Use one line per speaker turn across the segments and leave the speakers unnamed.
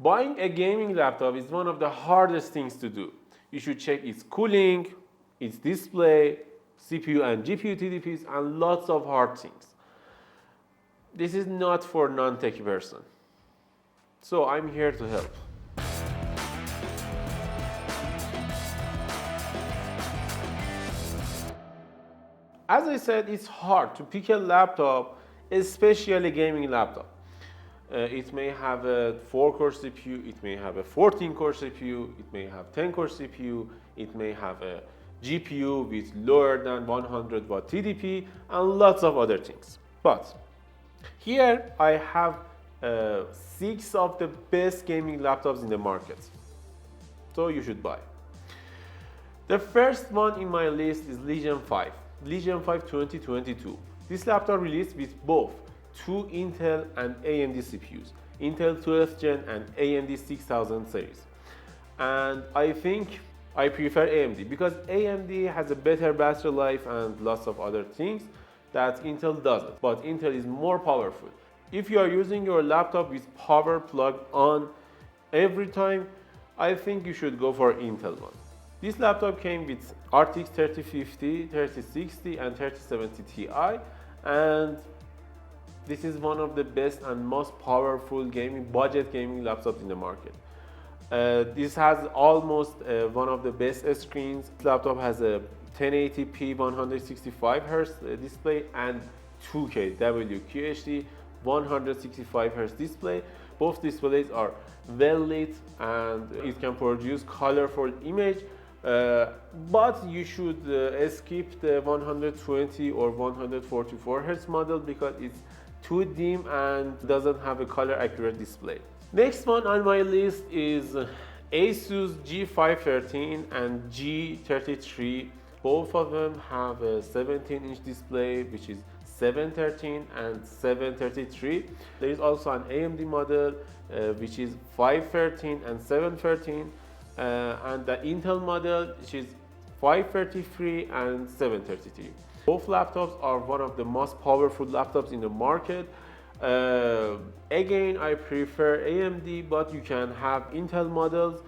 Buying a gaming laptop is one of the hardest things to do. You should check its cooling, its display, CPU and GPU TDPs, and lots of hard things. This is not for non-techie person. So I'm here to help. As I said, it's hard to pick a laptop, especially a gaming laptop. It may have a 4-core CPU, it may have a 14-core CPU, it may have 10-core CPU, it may have a GPU with lower than 100 watt TDP, and lots of other things. But here I have 6 of the best gaming laptops in the market. So you should buy. The first one in my list is Legion 5 2022. This laptop released with both 2 Intel and AMD CPUs, Intel 12th Gen and AMD 6000 series. And I think I prefer AMD because AMD has a better battery life and lots of other things that Intel doesn't. But Intel is more powerful. If you are using your laptop with power plug on every time, I think you should go for Intel one. This laptop came with RTX 3050, 3060 and 3070 Ti, and this is one of the best and most powerful budget gaming laptops in the market. This has almost one of the best screens. This laptop has a 1080p 165Hz display and 2K WQHD 165Hz display. Both displays are well lit and it can produce colorful image. But you should skip the 120 or 144 Hz model because it's too dim and doesn't have a color accurate display. Next one on my list is Asus G513 and G33. Both of them have a 17-inch display, which is 713 and 733. There is also an AMD model which is 513 and 713. And the Intel model, which is 533 and 733. Both laptops are one of the most powerful laptops in the market. Again, I prefer AMD, but you can have Intel models,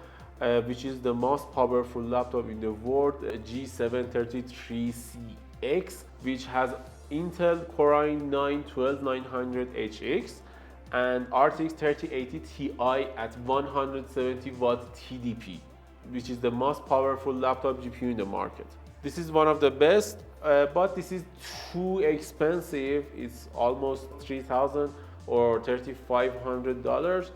which is the most powerful laptop in the world, G733CX, which has Intel Core i9 12900HX and RTX 3080 Ti at 170 watt TDP, which is the most powerful laptop GPU in the market. This is one of the best, but this is too expensive. It's almost $3,000 or $3,500.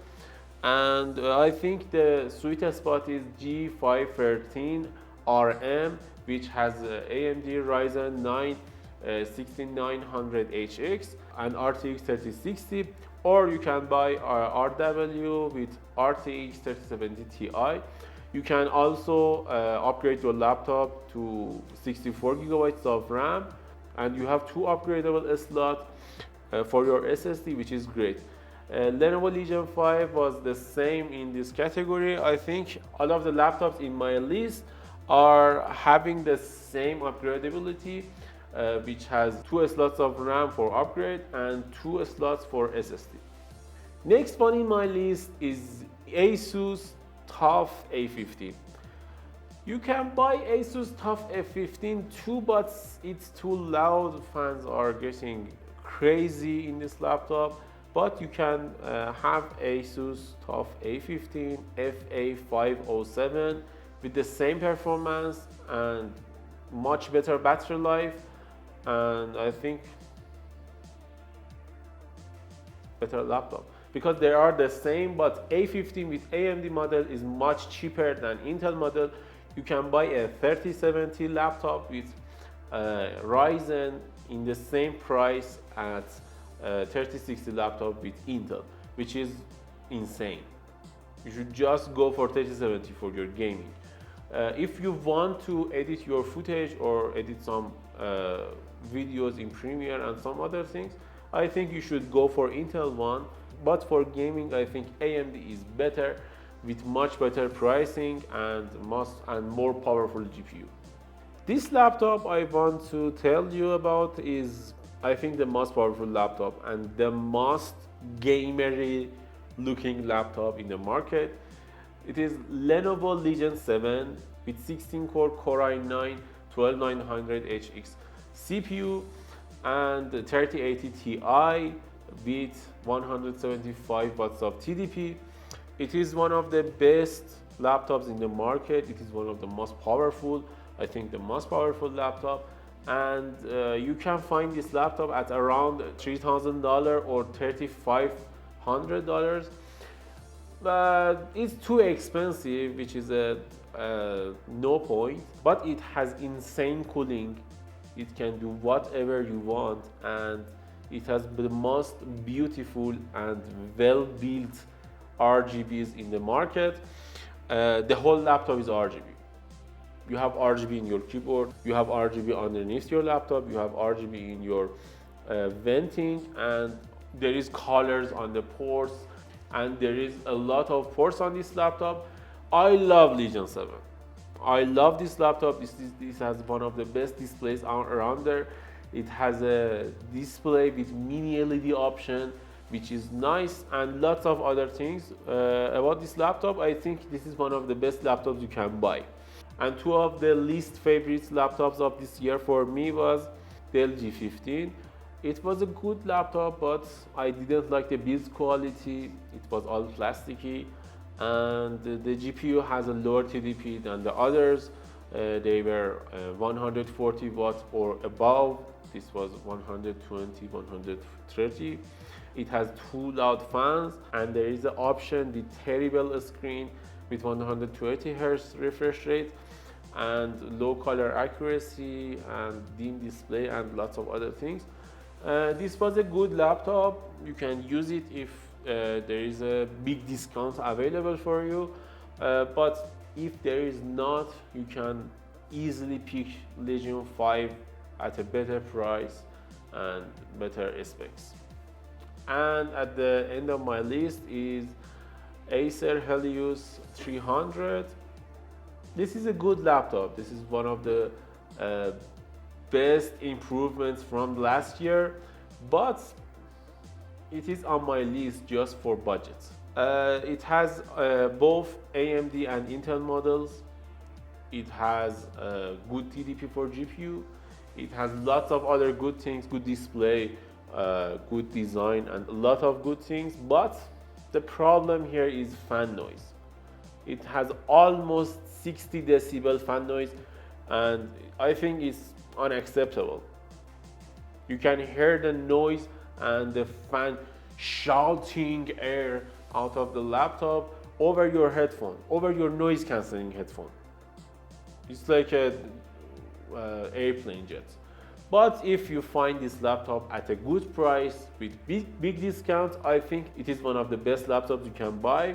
And I think the sweet spot is G513RM, which has AMD Ryzen 9 16900HX and RTX 3060, or you can buy RW with RTX 3070 Ti. You can also upgrade your laptop to 64 gigabytes of RAM, and you have 2 upgradable slots for your SSD, which is great. Lenovo Legion 5 was the same in this category. I think all of the laptops in my list are having the same upgradability, which has 2 slots of RAM for upgrade and 2 slots for SSD. Next one in my list is Asus TUF A15. You can buy Asus TUF A15 too, but it's too loud. Fans are getting crazy in this laptop. But you can have Asus TUF A15 FA507 with the same performance and much better battery life, and I think better laptop because they are the same, but A15 with AMD model is much cheaper than Intel model. You can buy a 3070 laptop with Ryzen in the same price at 3060 laptop with Intel, which is insane. You should just go for 3070 for your gaming. If you want to edit your footage or edit some videos in Premiere and some other things, I think you should go for Intel one. But for gaming, I think AMD is better with much better pricing and more powerful GPU. This laptop I want to tell you about is, I think, the most powerful laptop and the most gamery looking laptop in the market. It is Lenovo Legion 7 with 16-core Core i9 12900HX CPU and 3080 Ti with 175 watts of TDP. It is one of the best laptops in the market. It is one of the most powerful, I think the most powerful laptop. And you can find this laptop at around $3,000 or $3,500. But it's too expensive, which is a no point. But it has insane cooling. It can do whatever you want, and it has the most beautiful and well-built RGBs in the market. The whole laptop is RGB. You have RGB in your keyboard, you have RGB underneath your laptop, you have RGB in your venting, and there is colors on the ports, and there is a lot of ports on this laptop. I love Legion 7. I love this laptop. This has one of the best displays around there. It has a display with mini LED option, which is nice, and lots of other things about this laptop. I think this is one of the best laptops you can buy. And two of the least favorite laptops of this year for me was Dell G15. It was a good laptop, but I didn't like the build quality. It was all plasticky, and the GPU has a lower TDP than the others. They were 140 watts or above. This was 120, 130. It has two loud fans, and there is an option with terrible screen with 120 Hz refresh rate and low color accuracy and dim display and lots of other things. This was a good laptop. You can use it if there is a big discount available for you, but if there is not, you can easily pick Legion 5 at a better price and better specs. And at the end of my list is Acer Helios 300. This is a good laptop. This is one of the best improvements from last year, but it is on my list just for budget. It has both AMD and Intel models. It has good TDP for GPU. It has lots of other good things, good display, good design, and a lot of good things, but the problem here is fan noise. It has almost 60 decibel fan noise, and I think it's unacceptable. You can hear the noise and the fan shouting air out of the laptop over your headphone, over your noise cancelling headphone. It's like a airplane jet. But if you find this laptop at a good price with big discount, I think it is one of the best laptops you can buy,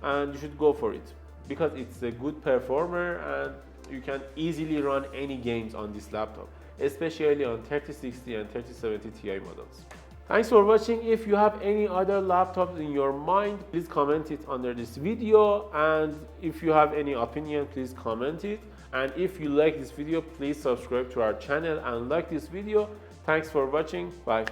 and you should go for it because it's a good performer and you can easily run any games on this laptop, especially on 3060 and 3070 Ti models. Thanks for watching. If you have any other laptops in your mind, please comment it under this video, and if you have any opinion, please comment it. And if you like this video, please subscribe to our channel and like this video. Thanks for watching. Bye.